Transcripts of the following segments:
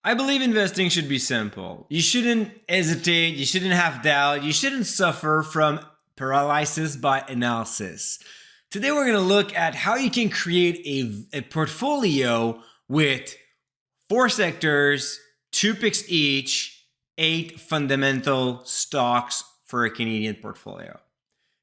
I believe investing should be simple. You shouldn't hesitate, you shouldn't have doubt, you shouldn't suffer from paralysis by analysis. Today we're going to look at how you can create a portfolio with 4 sectors, 2 picks each, 8 fundamental stocks for a Canadian portfolio.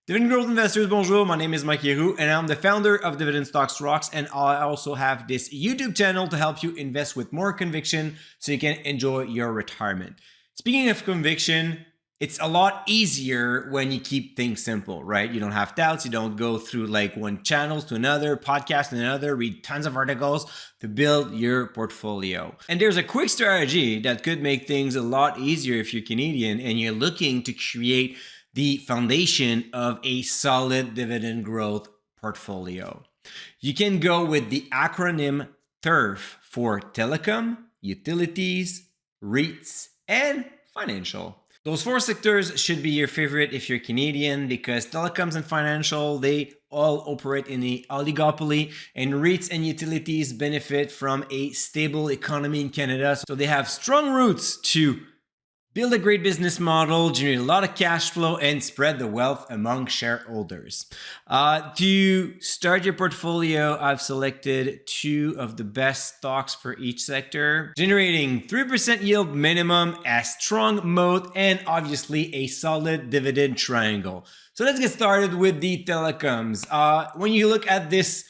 Dividend growth investors, bonjour, my name is Mike Yehu and I'm the founder of Dividend Stocks Rocks, and I also have this YouTube channel to help you invest with more conviction so you can enjoy your retirement. Speaking of conviction, it's a lot easier when you keep things simple, right? You don't have doubts, you don't go through like one channel to another, podcast to another, read tons of articles to build your portfolio. And there's a quick strategy that could make things a lot easier if you're Canadian and you're looking to create the foundation of a solid dividend growth portfolio. You can go with the acronym TERF for telecom, utilities, REITs, and financial. Those 4 sectors should be your favorite if you're Canadian, because telecoms and financial, they all operate in the oligopoly, and REITs and utilities benefit from a stable economy in Canada. So they have strong roots to build a great business model, generate a lot of cash flow, and spread the wealth among shareholders. To start your portfolio, I've selected 2 of the best stocks for each sector, generating 3% yield minimum, a strong moat, and obviously a solid dividend triangle. So let's get started with the telecoms. When you look at this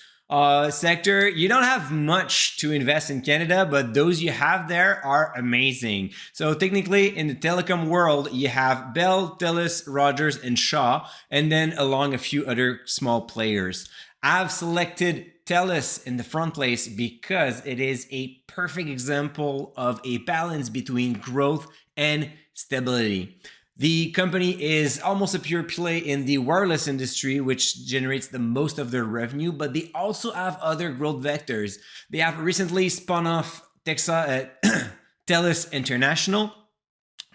sector, you don't have much to invest in Canada, but those you have there are amazing. So technically in the telecom world, you have Bell, TELUS, Rogers, and Shaw, and then along a few other small players. I've selected TELUS in the front place because it is a perfect example of a balance between growth and stability. The company is almost a pure play in the wireless industry, which generates the most of their revenue, but they also have other growth vectors. They have recently spun off TELUS International,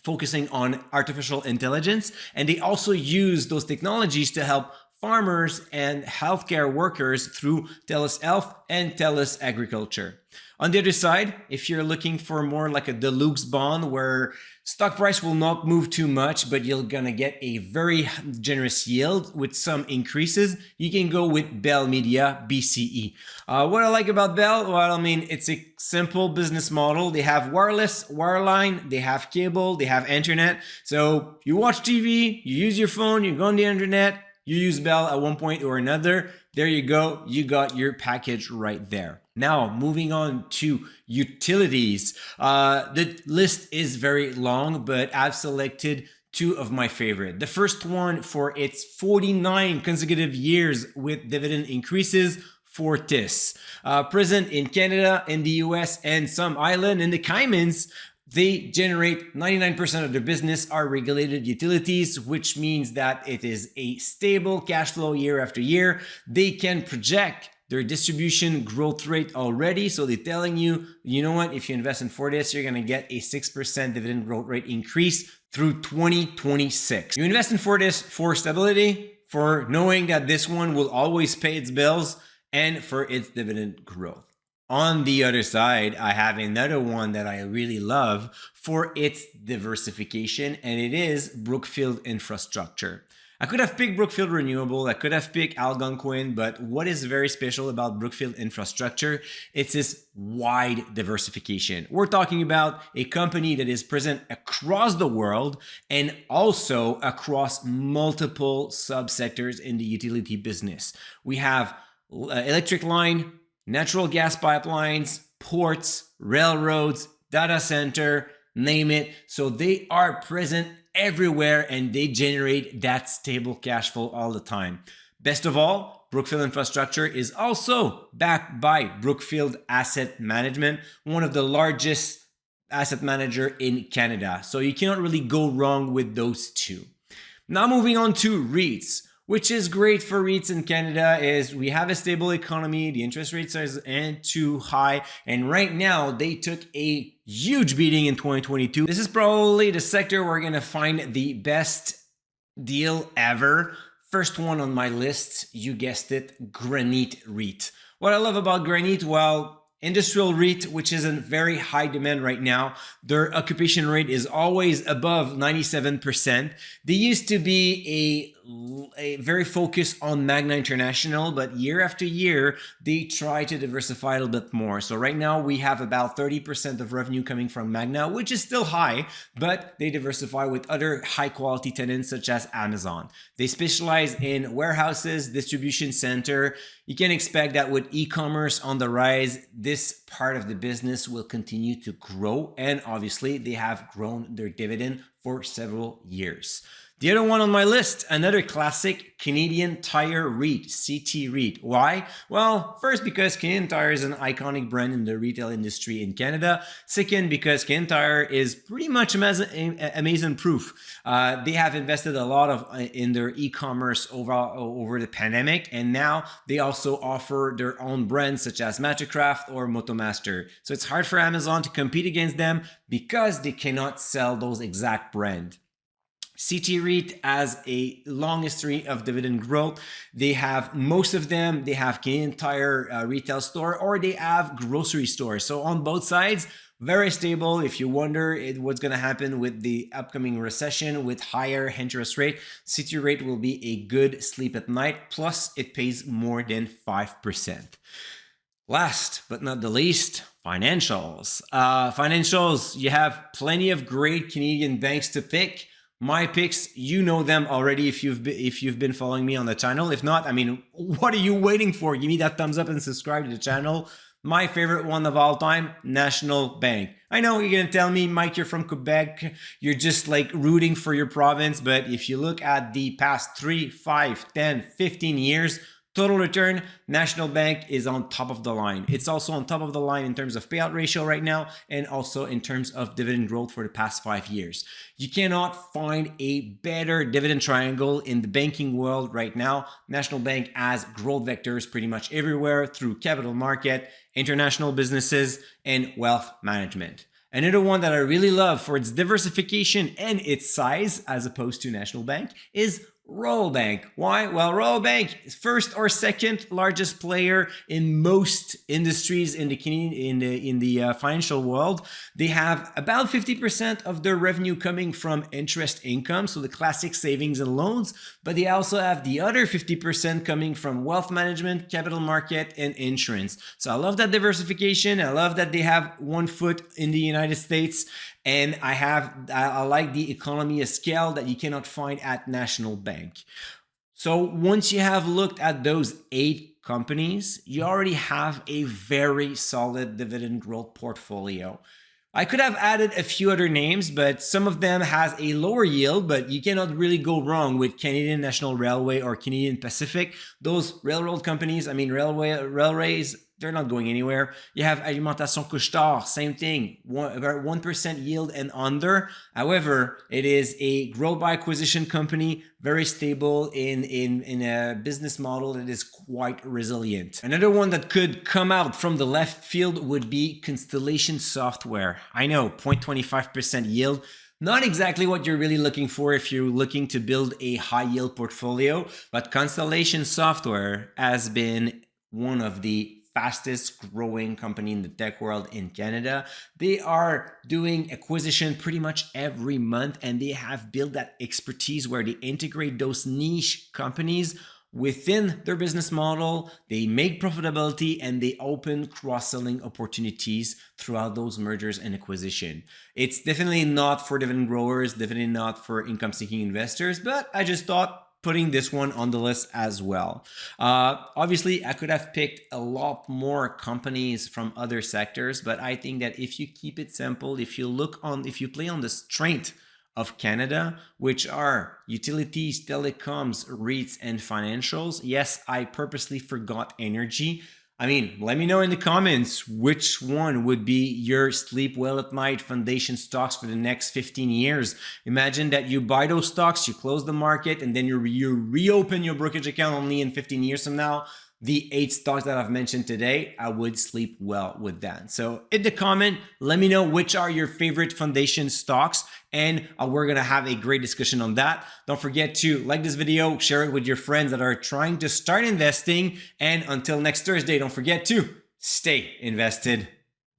focusing on artificial intelligence, and they also use those technologies to help farmers and healthcare workers through TELUS Health and TELUS Agriculture. On the other side, if you're looking for more like a deluxe bond where stock price will not move too much, but you're gonna get a very generous yield with some increases, you can go with Bell Media BCE. What I like about Bell, well, I mean, it's a simple business model. They have wireless, wireline, they have cable, they have internet. So you watch TV, you use your phone, you go on the internet, you use Bell at one point or another. There you go, you got your package right there. Now, moving on to utilities. The list is very long, but I've selected 2 of my favorite. The first one, for its 49 consecutive years with dividend increases, Fortis. Present in Canada, in the US, and some island in the Caymans. They generate 99% of their business are regulated utilities, which means that it is a stable cash flow year after year. They can project their distribution growth rate already. So they're telling you, you know what, if you invest in Fortis, you're gonna get a 6% dividend growth rate increase through 2026. You invest in Fortis for stability, for knowing that this one will always pay its bills, and for its dividend growth. On the other side, I have another one that I really love for its diversification, and it is Brookfield Infrastructure. I could have picked Brookfield Renewable, I could have picked Algonquin, but what is very special about Brookfield Infrastructure, it's this wide diversification. We're talking about a company that is present across the world and also across multiple subsectors in the utility business. We have electric line, natural gas pipelines, ports, railroads, data center, name it. So they are present everywhere and they generate that stable cash flow all the time. Best of all, Brookfield Infrastructure is also backed by Brookfield Asset Management, one of the largest asset manager in Canada. So you cannot really go wrong with those 2. Now moving on to REITs. Which is great for REITs in Canada is we have a stable economy, the interest rates aren't too high, and right now they took a huge beating in 2022. This is probably the sector we're gonna find the best deal ever. First one on my list, you guessed it, Granite REIT. What I love about Granite, well, industrial REIT, which is in very high demand right now. Their occupation rate is always above 97%. They used to be a very focused on Magna International, but year after year, they try to diversify a little bit more. So right now we have about 30% of revenue coming from Magna, which is still high, but they diversify with other high quality tenants such as Amazon. They specialize in warehouses, distribution center. You can expect that with e-commerce on the rise, this part of the business will continue to grow. And obviously they have grown their dividend for several years. The other one on my list, another classic, Canadian Tire REIT, CT REIT. Why? Well, first, because Canadian Tire is an iconic brand in the retail industry in Canada. Second, because Canadian Tire is pretty much Amazon proof. They have invested a lot in their e-commerce over the pandemic, and now they also offer their own brands such as Mastercraft or Motomaster. So it's hard for Amazon to compete against them because they cannot sell those exact brands. CT REIT has a long history of dividend growth. They have most of them, they have Canadian Tire retail store, or they have grocery stores. So on both sides, very stable. If you wonder what's going to happen with the upcoming recession with higher interest rate, CT REIT will be a good sleep at night. Plus, it pays more than 5%. Last but not the least, financials. Financials, you have plenty of great Canadian banks to pick. My picks, you know them already if you've been following me on the channel. If not, I mean, what are you waiting for? Give me that thumbs up and subscribe to the channel. My favorite one of all time, National Bank. I know you're gonna tell me, Mike, you're from Quebec, you're just like rooting for your province, but if you look at the past 3, 5, 10, 15 years, total return, National Bank is on top of the line. It's also on top of the line in terms of payout ratio right now, and also in terms of dividend growth for the past 5 years. You cannot find a better dividend triangle in the banking world right now. National Bank has growth vectors pretty much everywhere through capital market, international businesses, and wealth management. Another one that I really love for its diversification and its size, as opposed to National Bank, is Royal Bank. Why? Well, Royal Bank is first or second largest player in most industries in the financial world. They have about 50% of their revenue coming from interest income, so the classic savings and loans, but they also have the other 50% coming from wealth management, capital market, and insurance. So I love that diversification. I love that they have one foot in the United States. And I like the economy of scale that you cannot find at National Bank. So once you have looked at those 8 companies, you already have a very solid dividend growth portfolio. I could have added a few other names, but some of them has a lower yield, but you cannot really go wrong with Canadian National Railway or Canadian Pacific. Those railroad companies, I mean railways, they're not going anywhere. You have Alimentation Couche-Tard, same thing, about 1% yield and under. However, it is a growth by acquisition company, very stable in a business model that is quite resilient. Another one that could come out from the left field would be Constellation Software. I know, 0.25% yield. Not exactly what you're really looking for if you're looking to build a high yield portfolio, but Constellation Software has been one of the fastest growing company in the tech world in Canada. They are doing acquisition pretty much every month, and they have built that expertise where they integrate those niche companies within their business model. They make profitability and they open cross-selling opportunities throughout those mergers and acquisition. It's definitely not for dividend growers, definitely not for income-seeking investors, but I just thought putting this one on the list as well. Obviously, I could have picked a lot more companies from other sectors, but I think that if you keep it simple, if you play on the strength of Canada, which are utilities, telecoms, REITs, and financials. Yes, I purposely forgot energy. I mean, let me know in the comments which one would be your sleep well at night foundation stocks for the next 15 years. Imagine that you buy those stocks, you close the market, and then you reopen your brokerage account only in 15 years from now. The 8 stocks that I've mentioned today, I would sleep well with that. So in the comment, let me know which are your favorite foundation stocks, and we're going to have a great discussion on that. Don't forget to like this video, share it with your friends that are trying to start investing, and until next Thursday, don't forget to stay invested.